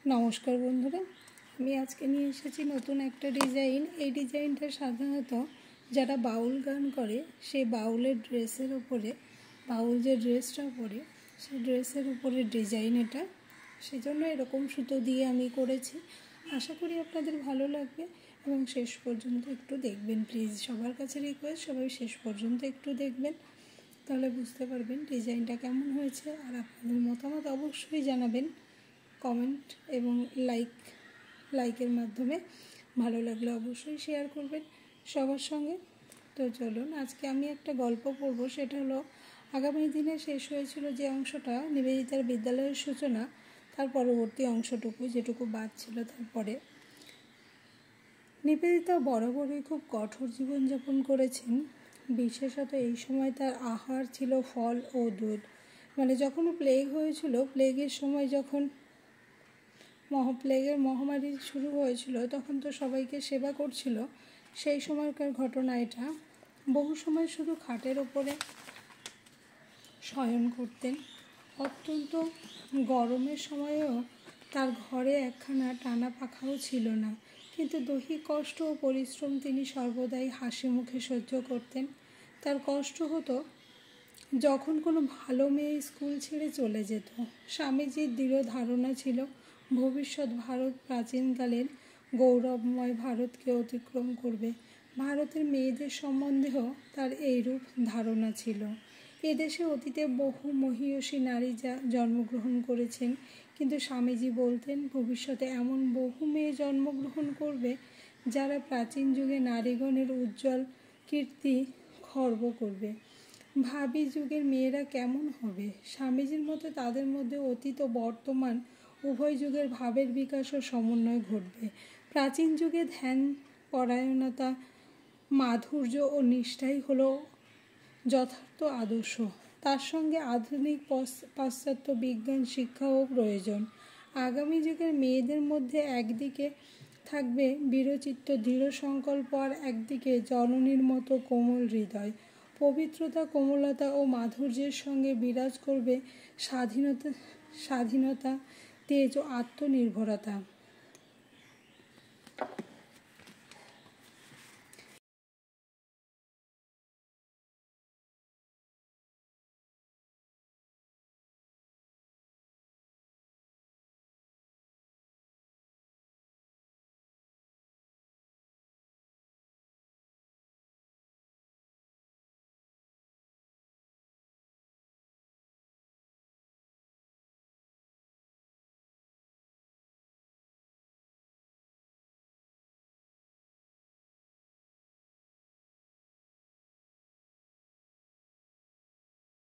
নমস্কার বন্ধুরা, আমি আজকে নিয়ে এসেছি নতুন একটা ডিজাইন। এই ডিজাইনটা সাধারণত যারা বাউল গান করে সেই বাউলের ড্রেসের উপরে, বাউল যে ড্রেসটা পরে সেই ড্রেসের উপরে ডিজাইন এটা, সেজন্য এরকম সুতো দিয়ে আমি করেছি। আশা করি আপনাদের ভালো লাগবে এবং শেষ পর্যন্ত একটু দেখবেন প্লিজ। সবার কাছে রিকোয়েস্ট, সবাই শেষ পর্যন্ত একটু দেখবেন, তাহলে বুঝতে পারবেন ডিজাইনটা কেমন হয়েছে। আর আপনাদের মতামত অবশ্যই জানাবেন কমেন্ট এবং লাইকের মাধ্যমে। ভালো লাগলে অবশ্যই শেয়ার করবেন সবার সঙ্গে। তো চলুন, আজকে আমি একটা গল্প পড়ব। সেটা হলো আগামী দিনে শেষ হয়েছিল যে অংশটা, নিবেদিতার বিদ্যালয়ের সূচনা, তার পরবর্তী অংশটুকু যেটুকু বাদ ছিল। তারপরে নিবেদিতা বরাবরই খুব কঠোর জীবনযাপন করেছেন। বিশেষত এই সময় তার আহার ছিল ফল ও দুধ। মানে যখন প্লেগ হয়েছিল, প্লেগের সময় যখন প্লেগের মহামারী শুরু হয়েছিল, তখন তো সবাইকে সেবা করছিল। সেই সময়কার ঘটনা এটা। বহু সময় শুধু খাটের ওপরে শয়ন করতেন। অত্যন্ত গরমের সময়েও তার ঘরে একখানা টানা পাখাও ছিল না, কিন্তু দৈহিক কষ্ট ও পরিশ্রম তিনি সর্বদাই হাসি মুখে সহ্য করতেন। তার কষ্ট হতো যখন কোনো ভালো মেয়ে স্কুল ছেড়ে চলে যেত। স্বামীজির দৃঢ় ধারণা ছিল ভবিষ্যৎ ভারত প্রাচীনকালের গৌরবময় ভারতকে অতিক্রম করবে। ভারতের মেয়েদের সম্বন্ধেও তার এইরূপ ধারণা ছিল। এদেশে অতীতে বহু মহীয়সী নারী জন্মগ্রহণ করেছেন, কিন্তু স্বামীজি বলতেন ভবিষ্যতে এমন বহু মেয়ে জন্মগ্রহণ করবে যারা প্রাচীন যুগে নারীগণের উজ্জ্বল কীর্তি খর্ব করবে। ভাবি যুগের মেয়েরা কেমন হবে? স্বামীজির মতে তাদের মধ্যে অতীত ও বর্তমান উভয় যুগের ভাবের বিকাশ ও সমন্বয় ঘটবে। প্রাচীন যুগে ধ্যান পরায়ণতা, মাধুর্য ও নিষ্ঠাই হলো যথার্থ আদর্শ। তার সঙ্গে আধুনিক পাশ্চাত্য বিজ্ঞান শিক্ষাও প্রয়োজন। আগামী যুগের মেয়েদের মধ্যে একদিকে থাকবে বীরচিত্ত দৃঢ় সংকল্প, আর একদিকে জননীর মতো কোমল হৃদয়। পবিত্রতা, কোমলতা ও মাধুর্যের সঙ্গে বিরাজ করবে স্বাধীনতা, তেজ ও আত্মনির্ভরতা।